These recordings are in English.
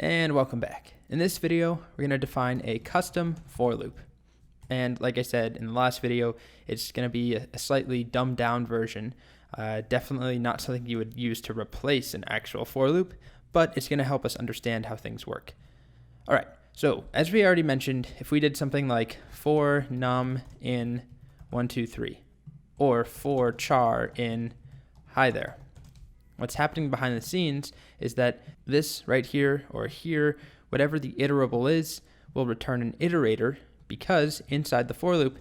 And welcome back. In this video, we're going to define a custom for loop. And like I said in the last video, it's going to be a slightly dumbed down version. Definitely not something you would use to replace an actual for loop, but it's going to help us understand how things work. All right, so as we already mentioned, if we did something like for num in 1, 2, 3, or for char in hi there, what's happening behind the scenes is that this right here or here, whatever the iterable is, will return an iterator because inside the for loop,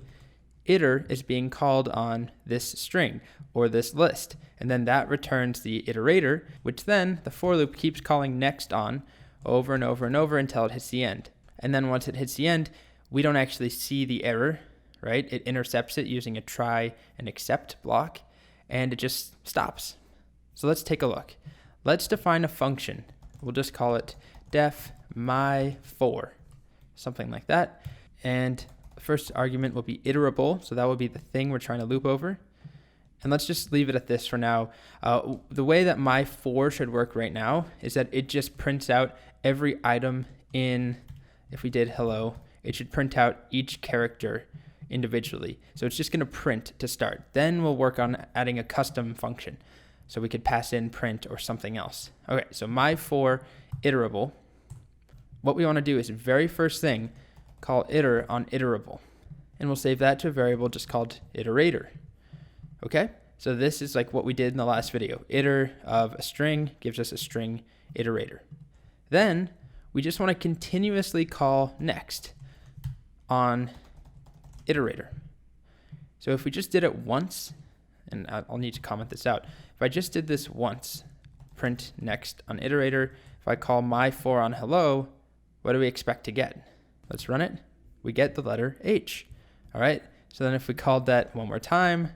iter is being called on this string or this list. And then that returns the iterator, which then the for loop keeps calling next on over and over and over until it hits the end. And then once it hits the end, we don't actually see the error, right? It intercepts it using a try and except block, and it just stops. So let's take a look. Let's define a function. We'll just call it def my for, something like that. And the first argument will be iterable, so that will be the thing we're trying to loop over. And let's just leave it at this for now. The way that my for should work right now is that it just prints out every item in, if we did hello, it should print out each character individually. So it's just going to print to start. Then we'll work on adding a custom function. So we could pass in print or something else. Okay, so my for iterable. What we want to do is very first thing, call iter on iterable. And we'll save that to a variable just called iterator. Okay, so this is like what we did in the last video. Iter of a string gives us a string iterator. Then we just want to continuously call next on iterator. So if we just did it once, and I'll need to comment this out. If I just did this once, print next on iterator, if I call my for on hello, what do we expect to get? Let's run it. We get the letter H. All right. So then if we called that one more time,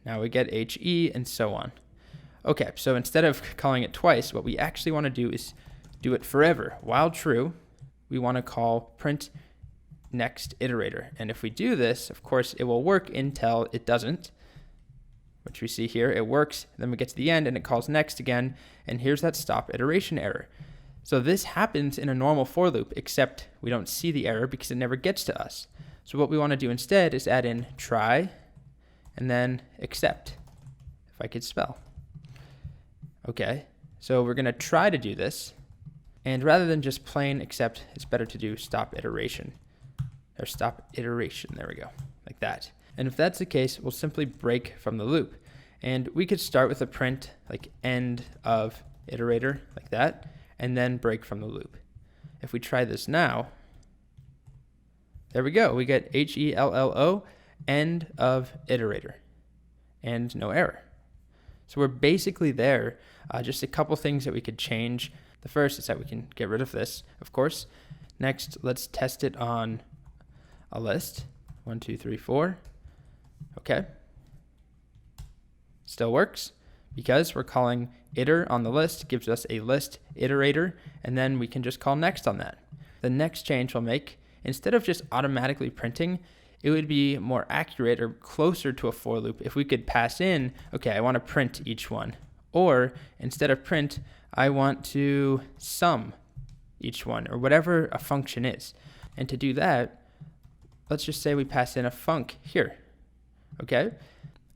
now we get HE and so on. Okay. So instead of calling it twice, what we actually want to do is do it forever. While true, we want to call print next iterator. And if we do this, of course, it will work until it doesn't, which we see here. It works, then we get to the end and it calls next again, and here's that stop iteration error. So this happens in a normal for loop, except we don't see the error because it never gets to us. So what we want to do instead is add in try and then except, if I could spell. Okay, so we're going to try to do this, and rather than just plain except, it's better to do stop iteration, or stop iteration, there we go, like that. And if that's the case, we'll simply break from the loop. And we could start with a print like end of iterator like that, and then break from the loop. If we try this now, there we go. We get HELLO, end of iterator, and no error. So we're basically there. Just a couple things that we could change. The first is that we can get rid of this, of course. Next, let's test it on a list. 1, 2, 3, 4. Okay. Still works because we're calling iter on the list, gives us a list iterator, and then we can just call next on that. The next change we'll make, instead of just automatically printing, it would be more accurate or closer to a for loop if we could pass in, okay, I want to print each one. Or instead of print, I want to sum each one, or whatever a function is. And to do that, let's just say we pass in a func here. Okay,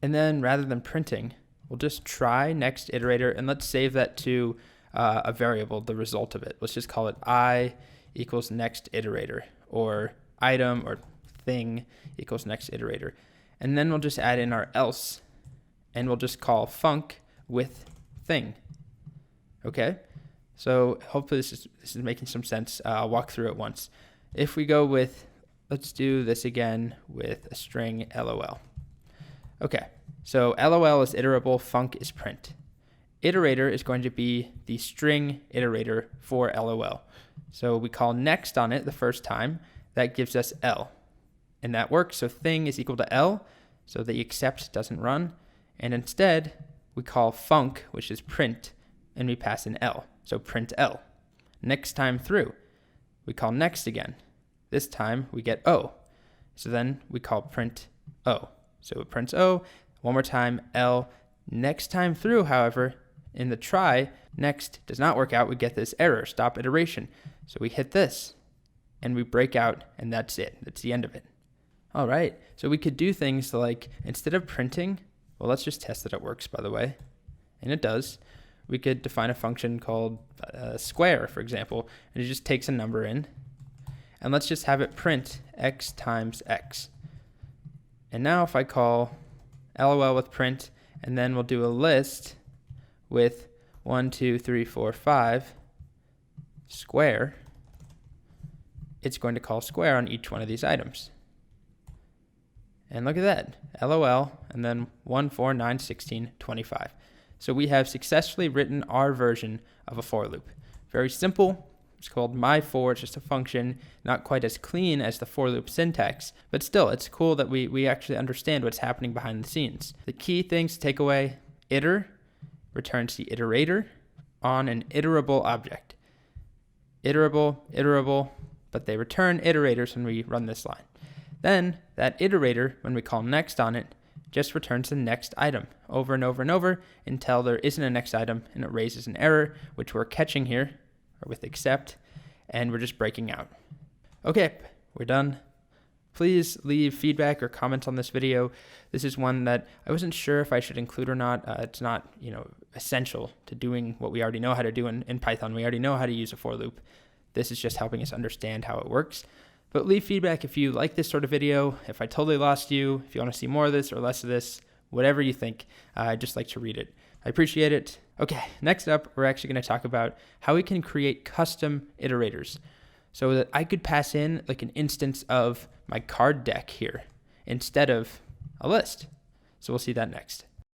and then rather than printing, we'll just try next iterator, and let's save that to a variable, the result of it. Let's just call it I equals next iterator, or item or thing equals next iterator. And then we'll just add in our else, and we'll just call func with thing. Okay, so hopefully this is making some sense. I'll walk through it once. If we go with, let's do this again with a string LOL. Okay, so LOL is iterable, func is print. Iterator is going to be the string iterator for LOL. So we call next on it the first time. That gives us L. And that works, so thing is equal to L, so the except doesn't run. And instead, we call func, which is print, and we pass in L, so print L. Next time through, we call next again. This time we get O. So then we call print O. So it prints O, one more time, L. Next time through, however, in the try, next does not work out, we get this error, stop iteration. So we hit this and we break out, and that's it. That's the end of it. All right, so we could do things like, instead of printing, well, let's just test that it works, by the way. And it does. We could define a function called square, for example, and it just takes a number in. And let's just have it print x times x. And now if I call LOL with print, and then we'll do a list with 1, 2, 3, 4, 5 square, it's going to call square on each one of these items. And look at that, LOL, and then 1, 4, 9, 16, 25. So we have successfully written our version of a for loop. Very simple. It's called myFor. It's just a function, not quite as clean as the for loop syntax, but still, it's cool that we actually understand what's happening behind the scenes. The key things to take away: iter returns the iterator on an iterable object. Iterable, but they return iterators when we run this line. Then that iterator, when we call next on it, just returns the next item over and over and over until there isn't a next item, and it raises an error, which we're catching here, or with except, and we're just breaking out. Okay, we're done. Please leave feedback or comments on this video. This is one that I wasn't sure if I should include or not. It's not, essential to doing what we already know how to do in Python. We already know how to use a for loop. This is just helping us understand how it works. But leave feedback if you like this sort of video, if I totally lost you, if you want to see more of this or less of this, whatever you think. I'd just like to read it. I appreciate it. Okay, next up, we're actually going to talk about how we can create custom iterators so that I could pass in like an instance of my card deck here instead of a list. So we'll see that next.